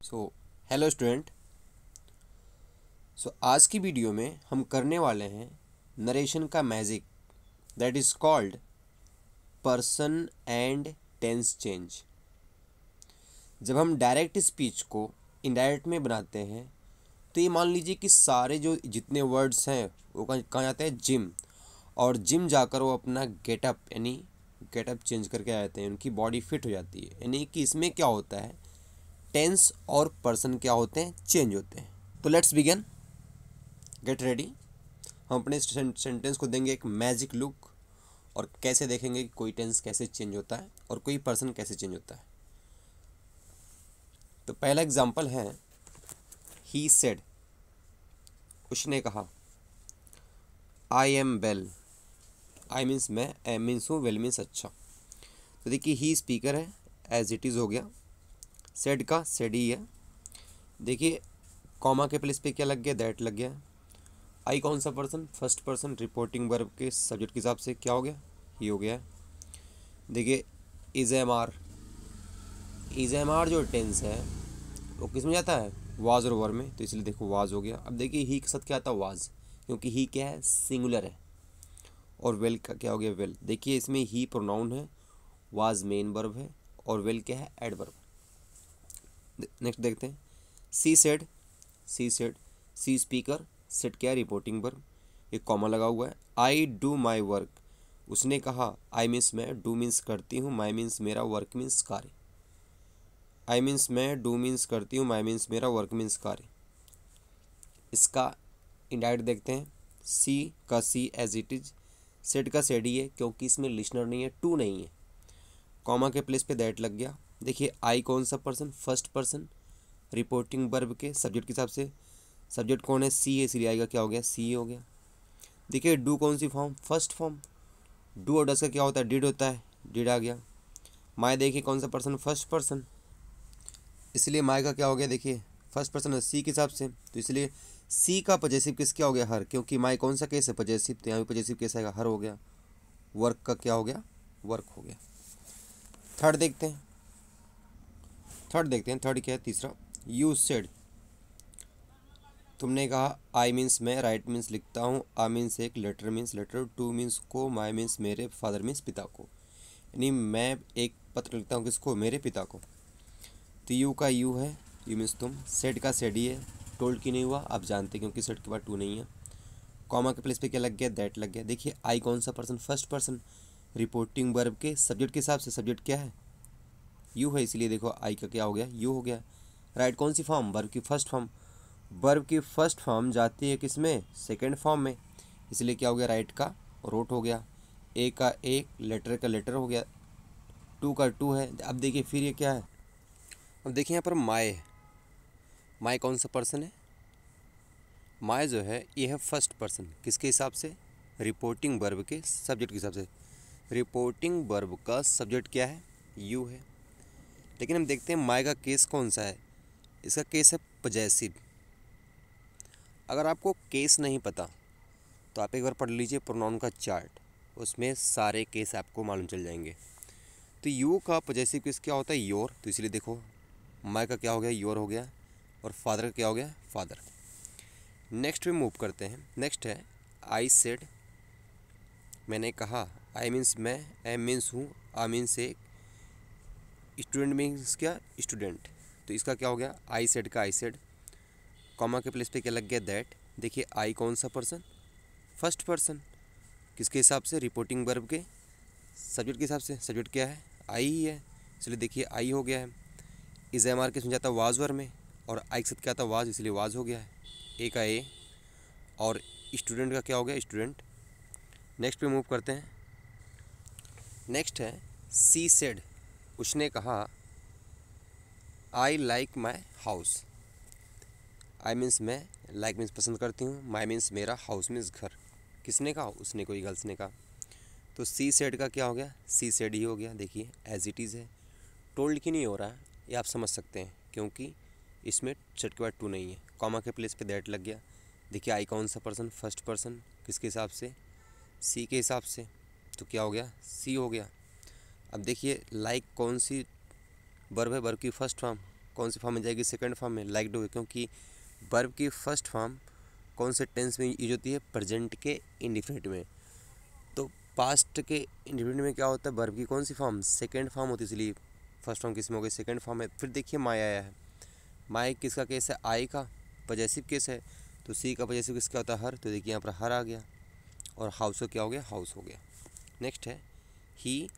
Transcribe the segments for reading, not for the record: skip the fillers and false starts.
So hello student. आज की video में हम करने वाले हैं नरेशन का magic that is called person and tense change. जब हम डायरेक्ट स्पीच को इनडायरेक्ट में बनाते हैं तो ये मान लीजिए कि सारे जो जितने वर्ड्स हैं वो कहाँ जाते हैं, जिम। और जिम जाकर वो अपना गेटअप यानी गेटअप चेंज करके आ जाते हैं, उनकी बॉडी फिट हो जाती है। यानी कि इसमें क्या होता है, टेंस और पर्सन क्या होते हैं, चेंज होते हैं। तो लेट्स बिगिन, गेट रेडी। हम अपने सेंटेंस को देंगे एक मैजिक लुक और कैसे देखेंगे कि कोई टेंस कैसे चेंज होता है और कोई पर्सन कैसे चेंज होता है। तो पहला एग्जांपल है ही सेड, उसने कहा। I am well, I means मैं, एम मीन्स हूँ, वेल मीन्स अच्छा। तो देखिए ही स्पीकर है, एज इट इज़ हो गया। सेड का सेड ही है। देखिए कॉमा के प्लेस पे क्या लग गया, दैट लग गया। आई कौन सा person, first person, reporting verb के सब्जेक्ट के हिसाब से क्या हो गया, ही हो गया। देखिए is am are, is am are जो टेंस है वो किस में जाता है, वाज और वर में, तो इसलिए देखो वाज हो गया। अब देखिए ही के साथ क्या आता है, वाज, क्योंकि ही क्या है, सिंगुलर है। और वेल का क्या हो गया, वेल। देखिए इसमें ही प्रोनाउन है, वाज मेन वर्ब है और वेल क्या है, एडवर्ब। नेक्स्ट देखते हैं she said, she said, she speaker, said क्या है, रिपोर्टिंग वर्ब। एक कॉमा लगा हुआ है। आई डू माई वर्क, उसने कहा। आई मीन्स मैं, डू मीन्स करती हूँ, माई मीन्स मेरा, वर्क मीन्स कार्य। आई मीन्स मैं, डू मीन्स करती हूँ, माई मीन्स मेरा, वर्क मीन्स कार्य। इसका इंडायरेक्ट देखते हैं। सी का सी एज इट इज, सेड का सेड ही है क्योंकि इसमें लिसनर नहीं है, टू नहीं है। कॉमा के प्लेस पे दैट लग गया। देखिए आई कौन सा person, first person, reporting verb के सब्जेक्ट के हिसाब से। सब्जेक्ट कौन है, सी है, इसलिए आएगा क्या हो गया, सी हो गया। देखिए डू कौन सी फॉर्म, फर्स्ट फॉर्म। डू और डस का क्या होता है, डिड होता है, डिड आ गया। माई देखिए कौन सा पर्सन, फर्स्ट पर्सन, इसलिए माई का क्या हो गया, देखिए फर्स्ट पर्सन है सी के हिसाब से, तो इसलिए सी का पजेसिव किस क्या हो गया, हर, क्योंकि माई कौन सा केस है, पजेसिव, तो यहाँ भी पजेसिव केस आएगा, हर हो गया। वर्क का क्या हो गया, वर्क हो गया। थर्ड देखते हैं, थर्ड क्या है, तीसरा। यू सेड, तुमने कहा। आई मीन्स मैं, राइट मीन्स लिखता हूँ, आ मीन्स एक, letter means letter, to means को, माई मीन्स मेरे, फादर मीन्स पिता को। यानी मैं एक पत्र लिखता हूँ, किसको, मेरे पिता को। तो यू का यू है, यू मीन्स तुम। सेड का सेड ही है, टोल्ड की नहीं हुआ, आप जानते क्योंकि सेड के बाद टू नहीं है। कॉमा के प्लेस पे क्या लग गया, दैट लग गया। देखिए आई कौन सा person, first person, reporting verb के सब्जेक्ट के हिसाब से। सब्जेक्ट क्या है, यू है, इसलिए देखो आई का क्या हो गया, यू हो गया। राइट कौन सी फॉर्म, वर्ब की फर्स्ट फॉर्म। वर्ब की फर्स्ट फॉर्म जाती है किस में, सेकेंड फॉर्म में, इसलिए क्या हो गया, राइट का रोट हो गया। ए का एक, लेटर का लेटर हो गया, टू का टू है। अब देखिए फिर ये क्या है, अब देखिए यहाँ पर माए है। माए कौन सा पर्सन है, माए जो है ये है फर्स्ट पर्सन, किसके हिसाब से, रिपोर्टिंग वर्ब के सब्जेक्ट के हिसाब से। रिपोर्टिंग वर्ब का सब्जेक्ट क्या है, यू है। लेकिन हम देखते हैं माए का केस कौन सा है, इसका केस है पजेसिव। अगर आपको केस नहीं पता तो आप एक बार पढ़ लीजिए प्रोनाउन का चार्ट, उसमें सारे केस आपको मालूम चल जाएंगे। तो यू का पजेसिव केस क्या होता है, योर, तो इसलिए देखो माई का क्या हो गया, योर हो गया, और फादर का क्या हो गया, फादर। नेक्स्ट पे मूव करते हैं। नेक्स्ट है आई सेड, मैंने कहा। आई मीन्स मैं, एम मीन्स हूँ, आ मीन्स एक, स्टूडेंट मीन्स क्या, स्टूडेंट। तो इसका क्या हो गया, आई सेड का आई सेड। कॉमा के प्लेस पे क्या लग गया, दैट। देखिए आई कौन सा पर्सन, फर्स्ट पर्सन, किसके हिसाब से, रिपोर्टिंग वर्ब के सब्जेक्ट के हिसाब से। सब्जेक्ट क्या है, आई ही है, इसलिए देखिए आई हो गया है। इज एम आर किस में जाता है, वाज वर में, और आई के साथ क्या था, वाज, इसलिए वाज हो गया है, ए का ए। और स्टूडेंट का क्या हो गया, स्टूडेंट। नेक्स्ट पे मूव करते हैं। नेक्स्ट है सी सेड, उसने कहा। I like my house, I means मैं, लाइक मीन्स पसंद करती हूँ, माई मीन्स मेरा, हाउस मीन्स घर। किसने कहा, उसने, कोई गर्ल्स ने कहा। तो सी सेड का क्या हो गया, सी सेड ही हो गया। देखिए एज इट इज़ है, टोल्ड की नहीं हो रहा है, ये आप समझ सकते हैं क्योंकि इसमें सेड के बाद टू नहीं है। कॉमा के प्लेस पे दैट लग गया। देखिए आई कौन सा पर्सन, फर्स्ट पर्सन, किसके हिसाब से, सी के हिसाब से, तो क्या हो गया, सी हो गया। अब देखिए लाइक कौन सी वर्ब है, वर्ब की फर्स्ट फॉर्म, कौन सी फॉर्म में जाएगी, सेकंड फॉर्म में, लाइक डू, क्योंकि वर्ब की फर्स्ट फॉर्म कौन से टेंस में यूज होती है, प्रेजेंट के इंडिफिनिट में। तो पास्ट के इंडिफिनिट में क्या होता है, वर्ब की कौन सी फॉर्म, सेकंड फॉर्म होती है, इसलिए फर्स्ट फॉर्म किस में हो गई, सेकंड फॉर्म है। फिर देखिए माई आया है, माई किसका केस है, आई का पजेसिव केस है, तो सी का पजेसिव किसका होता है, हर, तो देखिए यहाँ पर हर आ गया, और हाउस का क्या हो गया, हाउस हो गया। नेक्स्ट है he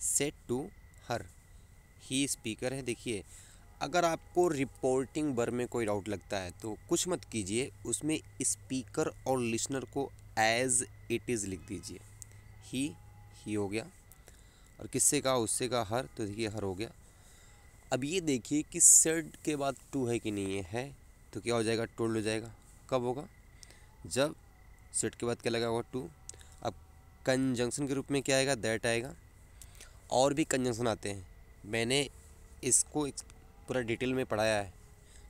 said to her, he speaker है। देखिए अगर आपको रिपोर्टिंग वर्ब में कोई डाउट लगता है तो कुछ मत कीजिए, उसमें स्पीकर और लिसनर को एज इट इज़ लिख दीजिए। ही हो गया, और किससे कहा, उससे कहा हर, तो देखिए हर हो गया। अब ये देखिए कि सेड के बाद टू है कि नहीं है, तो क्या हो जाएगा, टोल्ड हो जाएगा। कब होगा, जब सेड के बाद क्या लगा होगा, टू। अब कंजंक्शन के रूप में क्या आएगा, दैट आएगा। और भी कंजंक्शन आते हैं, मैंने इसको पूरा डिटेल में पढ़ाया है,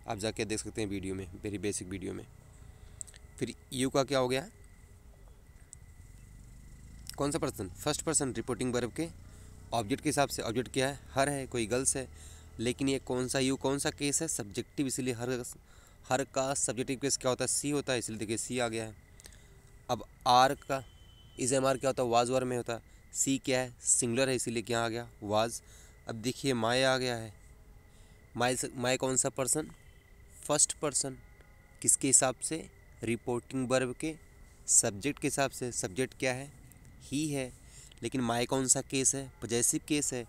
आप जाके देख सकते हैं वीडियो में, वेरी बेसिक वीडियो में। फिर यू का क्या हो गया, कौन सा person, first person reporting verb के ऑब्जेक्ट के हिसाब से। ऑब्जेक्ट क्या है, हर है, कोई गर्ल्स है, लेकिन ये कौन सा यू कौन सा केस है, सब्जेक्टिव, इसलिए हर का सब्जेक्टिव केस क्या होता है, सी होता है, इसलिए देखिए सी आ गया है। अब आर का इज एम आर क्या होता है, वाज वर में होता है, सी क्या है, सिंगुलर है, इसीलिए क्या आ गया, वाज। अब देखिए माई आ गया है, माई कौन सा पर्सन, फर्स्ट पर्सन, किसके हिसाब से, रिपोर्टिंग वर्ब के सब्जेक्ट के हिसाब से। सब्जेक्ट क्या है, ही है, लेकिन माई कौन सा केस है, पजेसिव केस है,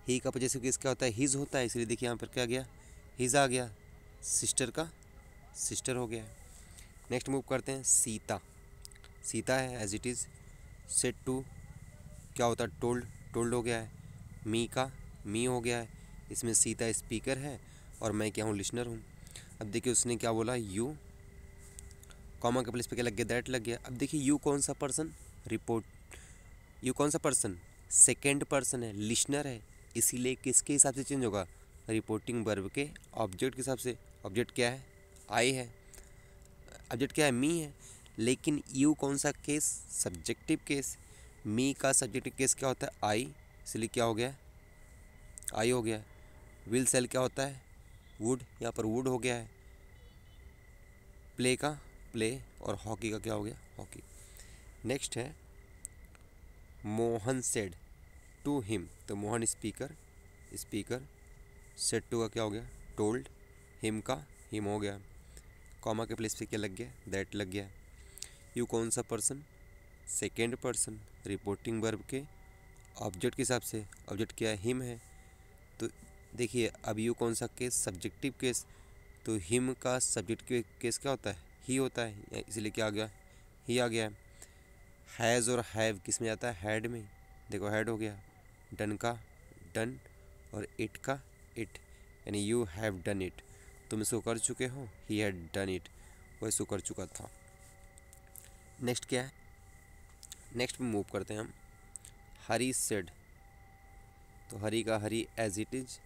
ही का पजेसिव केस क्या होता है, हिज होता है, इसलिए देखिए यहाँ पर क्या गया, हिज आ गया, सिस्टर का सिस्टर हो गया है। नेक्स्ट मूव करते हैं, सीता, सीता है as it is. Said to क्या होता है, टोल्ड, टोल्ड हो गया है। मी का मी हो गया है, इसमें सीता स्पीकर है और मैं क्या हूँ, लिसनर हूँ। अब देखिए उसने क्या बोला, यू, कॉमा के प्लेस पे क्या लग गया, दैट लग गया। अब देखिए यू कौन सा पर्सन, रिपोर्ट, यू कौन सा पर्सन, सेकेंड पर्सन है, लिसनर है, इसीलिए किसके हिसाब से चेंज होगा, रिपोर्टिंग वर्ब के ऑब्जेक्ट के हिसाब से। ऑब्जेक्ट क्या है, आई है, ऑब्जेक्ट क्या है, मी है, लेकिन यू कौन सा केस, सब्जेक्टिव केस, मी का सब्जेक्टिव केस क्या होता है, आई, इसलिए क्या हो गया, आई हो गया। विल सेल क्या होता है, वुड, यहाँ पर वुड हो गया है। प्ले का प्ले, और हॉकी का क्या हो गया, हॉकी। नेक्स्ट है मोहन सेड टू हिम, तो Mohan speaker, speaker, said to का क्या हो गया, टोल्ड, हिम का हिम हो गया, कॉमा के प्लेस पे क्या लग गया, दैट लग गया। यू कौन सा person, second person, reporting verb के ऑब्जेक्ट के हिसाब से। ऑब्जेक्ट क्या है, हिम है, तो देखिए अब यू कौन सा केस, सब्जेक्टिव केस, तो हिम का सब्जेक्ट केस क्या होता है, ही होता है, इसलिए क्या आ गया, ही आ गया। हैज़ और हैव किस में जाता है, हैड में, देखो हैड हो गया। डन का डन, और इट का इट, यानी यू हैव डन इट, तुम इसको कर चुके हो, ही हैड डन इट, वो इसको कर चुका था। नेक्स्ट क्या है, नेक्स्ट में मूव करते हैं हम, हरी सेड, तो हरी का हरी as it is,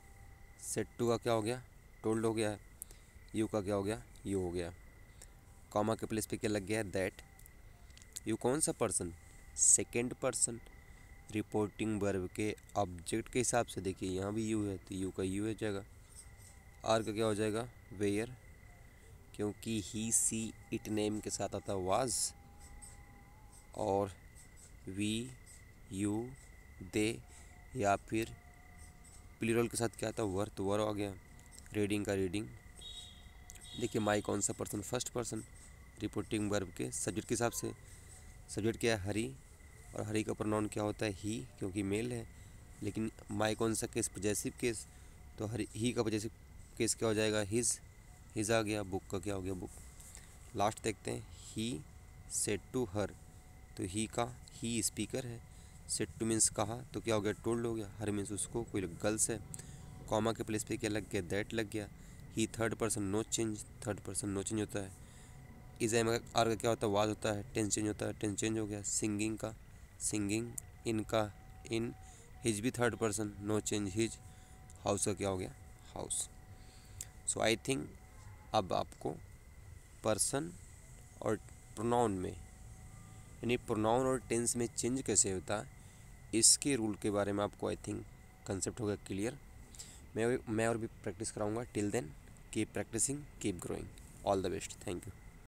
said to का क्या हो गया, टोल्ड हो गया। यू का क्या हो गया, यू हो गया, कॉमा के प्लेस पे क्या लग गया, दैट। यू कौन सा person, second person, reporting verb के ऑब्जेक्ट के हिसाब से। देखिए यहाँ भी यू है, तो यू का यू हो जाएगा। आर का क्या हो जाएगा, वेयर, क्योंकि ही सी इट नेम के साथ आता वाज, और वी यू दे, या फिर प्लूरल के साथ क्या आता है, वर, तो वर आ गया। रीडिंग का रीडिंग। देखिए माई कौन सा person, first person, reporting verb के सब्जेक्ट के हिसाब से। सब्जेक्ट क्या है, हरी, और हरी का प्रोनाउन क्या होता है, ही, क्योंकि मेल है। लेकिन माई कौन सा केस, पजेसिव केस, तो हरी ही का पजेसिव केस क्या हो जाएगा, हिज आ गया। बुक का क्या हो गया, बुक। लास्ट देखते हैं, ही सेड टू हर, तो ही का ही स्पीकर है, सेड टू मीन्स कहा, तो क्या हो गया, टोल्ड हो गया। हर मीन्स उसको, कोई गर्ल्स है, कॉमा के प्लेस पे क्या लग गया, दैट लग गया। He third person, no change, third person no change होता है। इज एम आर का क्या होता है, वाज होता है, टेंस चेंज होता है, टेंस चेंज हो गया। सिंगिंग का सिंगिंग, इन का इन, हिज भी third person, no change his. House का क्या हो गया, हाउस। सो आई थिंक अब आपको पर्सन और प्रोनाउन में, यानी प्रोनाउन और टेंस में चेंज कैसे होता है, इसके रूल के बारे में आपको आई थिंक कंसेप्ट हो गया क्लियर। मैं और भी प्रैक्टिस कराऊंगा। Till then keep practicing, keep growing. All the best. Thank you.